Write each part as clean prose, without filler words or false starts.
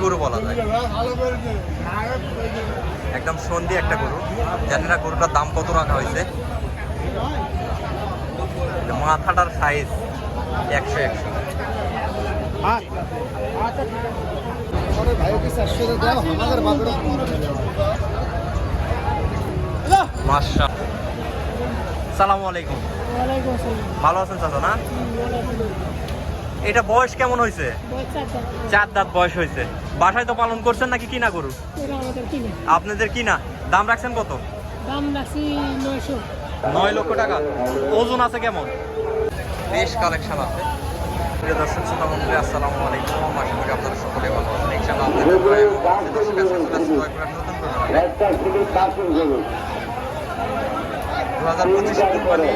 গরু বলা যায়, একদম সন্ধি একটা গরু। জানি না গরুটার দাম কত রাখা হয়েছে। মাথাটার সাইজ 100 মাশাআল্লাহ। সালামু আলাইকুম। ভালো আছেন চাচা না? এটা বয়স কেমন হয়েছে? 4 দাঁত বয়স হয়েছে। বাসায় তো পালন করছেন নাকি কিনা গরু? আপনাদের কিনা। দাম রাখছেন কত? দাম রাখছি 9 লক্ষ টাকা। ওজন আছে কেমন? বেশ কালেকশন আছে। প্রিয় দর্শক শ্রোতা মণ্ডলী, আসসালামু আলাইকুম। আশা করি আপনারা সকলে ভালো আছেন। ইনশাআল্লাহ আপনাদের দোয়ায় এবং দর্শক কাছে নতুন করে 2025 কুরবানি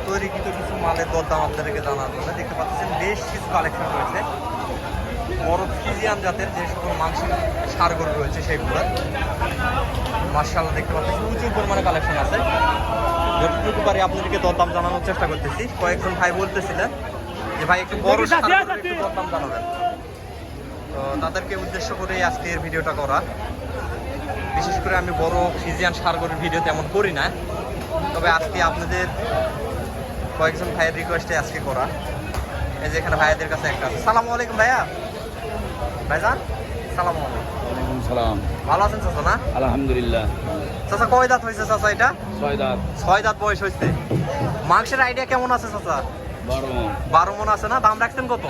তৈরিকৃত কিছু মালের দরদাম আপনাদেরকে জানার জন্য দেখতে পাচ্ছেন বেশ কিছু কালেকশন রয়েছে। বড় ফ্রিজিয়ান জাতের যে সকল মাংসের ষাঁড় গরু রয়েছে সেইগুলো মাশাআল্লাহ দেখতে পাচ্ছেন প্রচুর পরিমাণে কালেকশন আছে। যতটুকু পারি আপনাদেরকে দরদাম জানানোর চেষ্টা করতেছি। কয়েকজন ভাই বলতেছিলেন যে ভাই একটু বড় ষাঁড় গরুর একটু দরদাম জানাবেন, তো তাদেরকে উদ্দেশ্য করে আজকে এর ভিডিওটা করা। বিশেষ করে আমি বড় ফ্রিজিয়ান ষাঁড় গরুর ভিডিও তেমন করি না, তবে আজকে আপনাদের কয়েকজন ভাইয়ের রিকোয়েস্টে আজকে করা। এই যে এখানে ভাইয়াদের কাছে একটা আছে। সালামু আলাইকুম ভাইয়া। ভাইজান সালামু আলাইকুম। সালাম। ভালো আছেন চাচা না? আলহামদুলিল্লাহ। চাচা কয় দাঁত হয়েছে চাচা এটা? 6 দাঁত। 6 দাঁত বয়স হয়েছে। মাংসের আইডিয়া কেমন আছে চাচা? 12 মণ। 12 মণ আছে না? দাম রাখছেন কত?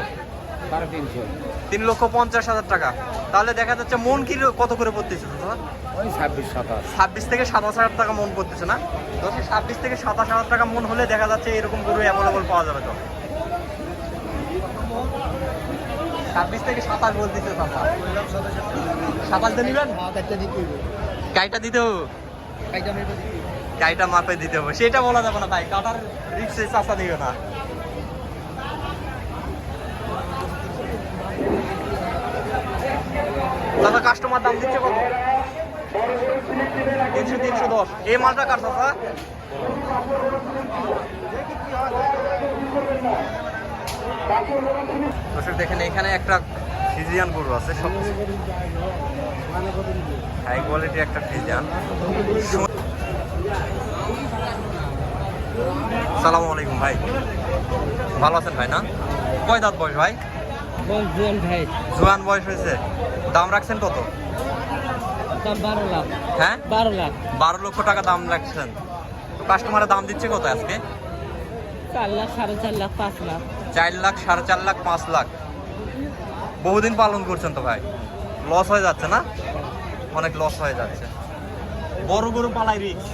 350। 3,50,000 টাকা। তাহলে দেখা যাচ্ছে মন কি কত করে পড়তেছে চাচা? ওই 26-27। 26 থেকে 27,000 টাকা মন পড়তেছে না? 26 থেকে 27,000 টাকা মন হলে দেখা যাচ্ছে এরকম গরু অ্যাভেলেবল পাওয়া যাবে। তো 26 থেকে 27 বলতেছে চাচা। 27 নিবেন? গাইটা দিতে হবে, গাইটা মাপে দিতে হবে, সেটা বলা যাবে না ভাই। কাটার রিক্সে চাচা দিবে না। চাচা কাস্টমার দাম দিচ্ছে কত? 300-310। এই মালটা কার চাচা? দর্শক দেখেন এখানে একটা ফ্রিজিয়ান গরু আছে, সব হাই কোয়ালিটি একটা ফ্রিজিয়ান। সালামু আলাইকুম ভাই। ভালো আছেন ভাই না? কয় দাঁত বয়স ভাই? জোয়ান বয়স হয়েছে। দাম রাখছেন কত? দাম 12 লাখ। হ্যাঁ 12 লাখ। 12 লক্ষ টাকা দাম রাখছেন। কাস্টমারের দাম দিচ্ছে কত আজকে? 4 লাখ, 4.5 লাখ, 5 লাখ। 4 লাখ, 4.5 লাখ, 5 লাখ। বহুদিন পালন করছেন তো ভাই, লস হয়ে যাচ্ছে না? অনেক লস হয়ে যাচ্ছে। বড় গরু পালাই রিস্ক।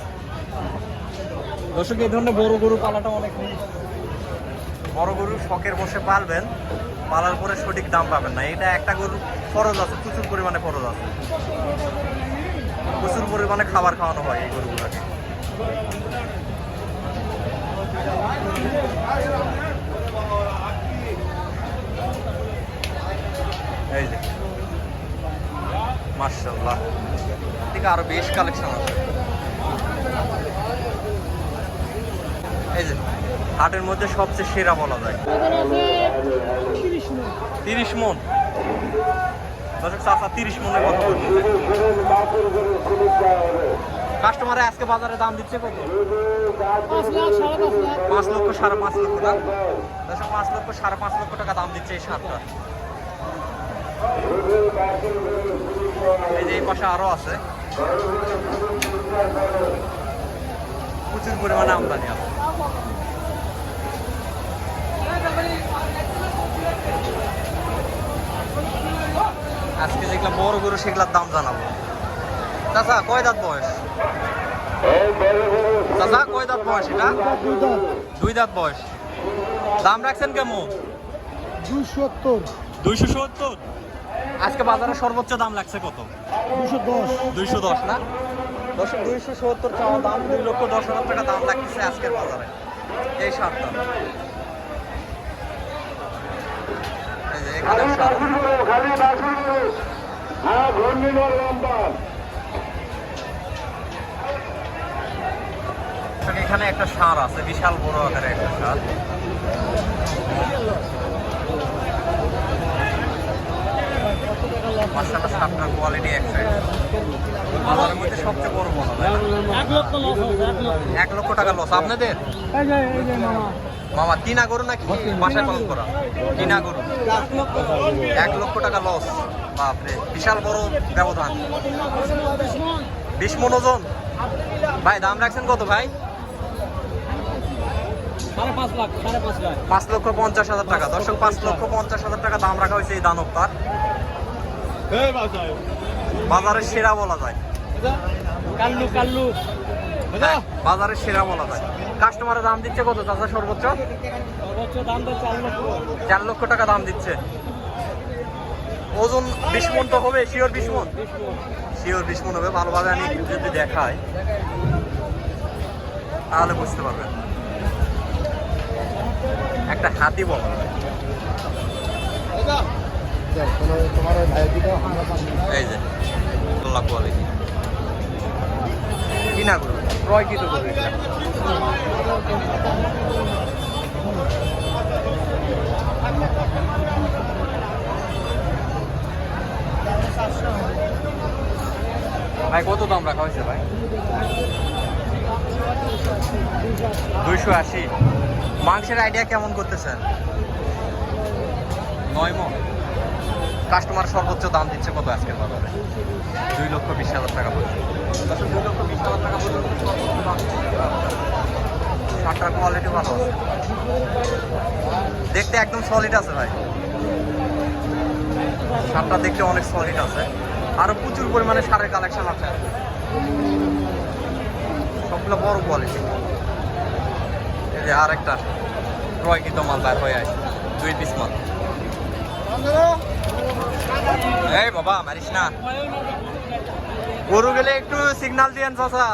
দর্শক এই ধরনের বড় গরু পালাটা অনেক রিস্ক। বড় গরু শখের বসে পালবেন, পালার পরে সঠিক দাম পাবেন না। এটা একটা গরু খরচ আছে, প্রচুর পরিমাণে খরচ আছে, প্রচুর পরিমাণে খাবার খাওয়ানো হয় এই গরুগুলোকে। এই যে মাশাআল্লাহ, এদিকে আরো বেশ কালেকশন আছে। এই যে হাটের মধ্যে সবচেয়ে সেরা বলা যায় 30 মণ। দর্শক চাচা 30 মণের কথা বলছে। কাস্টমারে আজকে বাজারে দাম দিচ্ছে কত? 5 লাখ, 5.5 লাখ। 5 লক্ষ, 5.5 লক্ষ না? দর্শক 5 লক্ষ, 5.5 লক্ষ টাকা দাম দিচ্ছে এই ষাঁড়টা। এই যে এই পাশে আরো আছে, প্রচুর পরিমাণে আমদানি আছে। আজকে যেগুলো বড় গরু সেগুলোর দাম জানাবো। চাচা কয় দাঁত বয়স? চাচা কয় দাঁত বয়স এটা? 2 দাঁত বয়স। দাম রাখছেন কেমন? 270। 270। আজকে বাজারে সর্বোচ্চ দাম লাগছে কত? 210। 210 না? 270 চাওয়া দাম, 2,10,000 টাকা দাম লাগছে আজকের বাজারে এই ষাঁড়টা। এই যে এখানে এখানে একটা ষাঁড় আছে, বিশাল বড় আকারের একটা ষাঁড়। মাশাআল্লাহ সাপটার কোয়ালিটি এক সাইড বাজারের মধ্যে সবচেয়ে বড় বলা যায় 1 লক্ষ লস আছে 1 লক্ষ 1 লক্ষ টাকা লস আপনাদের এই যে মামা মামা কিনা গরু নাকি বাসায় পালন করা কিনা গরু 1 লক্ষ টাকা লস বাপরে বিশাল বড় ব্যবধান 20 মণ ওজন ভাই দাম রাখছেন কত ভাই 5.5 লাখ 5.5 লাখ 5,50,000 টাকা দর্শক 5,50,000 টাকা দাম রাখা হয়েছে এই দানবটার বাজারের সেরা বলা যায় কাল্লু কাল্লু হ্যাঁ, বাজারের সেরা বলা যায় কাস্টমারের দাম দিচ্ছে কত চাচা সর্বোচ্চ সর্বোচ্চ দাম তো 4 লক্ষ 4 লক্ষ টাকা দাম দিচ্ছে ওজন 20 মণ তো হবে শিওর 20 মণ শিওর 20 মণ হবে ভালোভাবে আমি যদি দেখাই তাহলে বুঝতে পারবেন একটা হাতি বলা যায়। এই যে আল্লাহ কোয়ালিটি কিনা করুন ক্রয় কি তো করবে ভাই কত দাম রাখা হয়েছে ভাই 280 মাংসের আইডিয়া কেমন করতেছেন 9 মণ কাস্টমার সর্বোচ্চ দাম দিচ্ছে কত আজকের বাজারে 2,20,000 টাকা পর্যন্ত 2,20,000 টাকা পর্যন্ত সর্বোচ্চ দাম শার্টটার কোয়ালিটি ভালো আছে দেখতে একদম সলিড আছে ভাই শার্টটা দেখতে অনেক সলিড আছে আরো প্রচুর পরিমাণে সারের কালেকশন আছে সবগুলো বড় কোয়ালিটি এই যে আর একটা ক্রয়কৃত মাল বের হয়ে আসে 2 পিস মাল এই বাবা মারিস না গরু গেলে একটু সিগন্যাল দিয়েন চাচা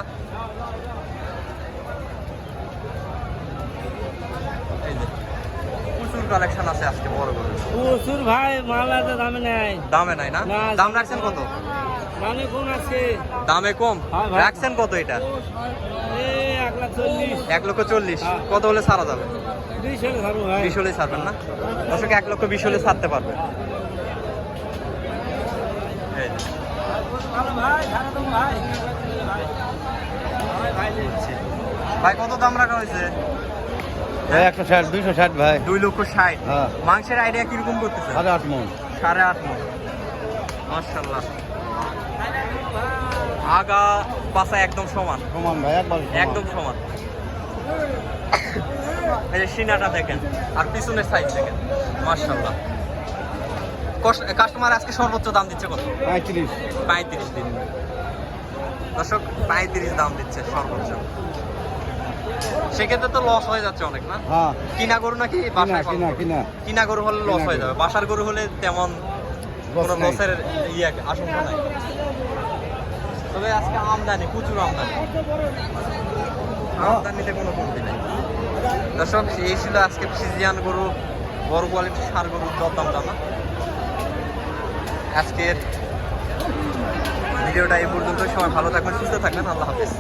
এই যে প্রচুর কালেকশন আছে আজকে বড় গরু প্রচুর ভাই মাল আছে দামে নাই দামে নাই না না। দাম রাখছেন কত দামে কোন আছে দামে কম হ্যাঁ ভাই। রাখছেন কত এটা এই 1,40,000 1,40,000 হ্যাঁ। কত হলে ছাড়া যাবে 20 হলে ধরো ভাই 20 হলে ছাড়বেন না দর্শক 1,20,000 হলে ছাড়তে পারবে এই যে। ভাই কত দাম রাখা হয়েছে 160 260 ভাই 2,60,000 হ্যাঁ। মাংসের আইডিয়া কিরকম করতেছে 8.5 মণ 8.5 মণ মাশাআল্লাহ আগা পাশা একদম সমান সমান ভাই একবার একদম সমান এই যে সিনাটা দেখেন আর পিছনের সাইড দেখেন মাশাআল্লাহ কাস্টমার আজকে সর্বোচ্চ দাম দিচ্ছে কত 35 দিন দর্শক 35 দাম দিচ্ছে সর্বোচ্চ সেক্ষেত্রে তো লস হয়ে যাচ্ছে অনেক না হ্যাঁ কিনা গরু নাকি বাসায় পালন করো? কিনা গরু হলে লস হয়ে যাবে বাসার গরু হলে তেমন কোনো নাই। লসের আশঙ্কা নাই তবে আজকে আমদানি প্রচুর আমদানিতে কোনো কমতি নেই দর্শক এই ছিল আজকে ফ্রিজিয়ান গরু বড় কোয়ালিটির সার গরুর দরদাম জানা আজকের ভিডিওটা এই পর্যন্ত সবাই ভালো থাকবেন সুস্থ থাকবেন আল্লাহ হাফেজ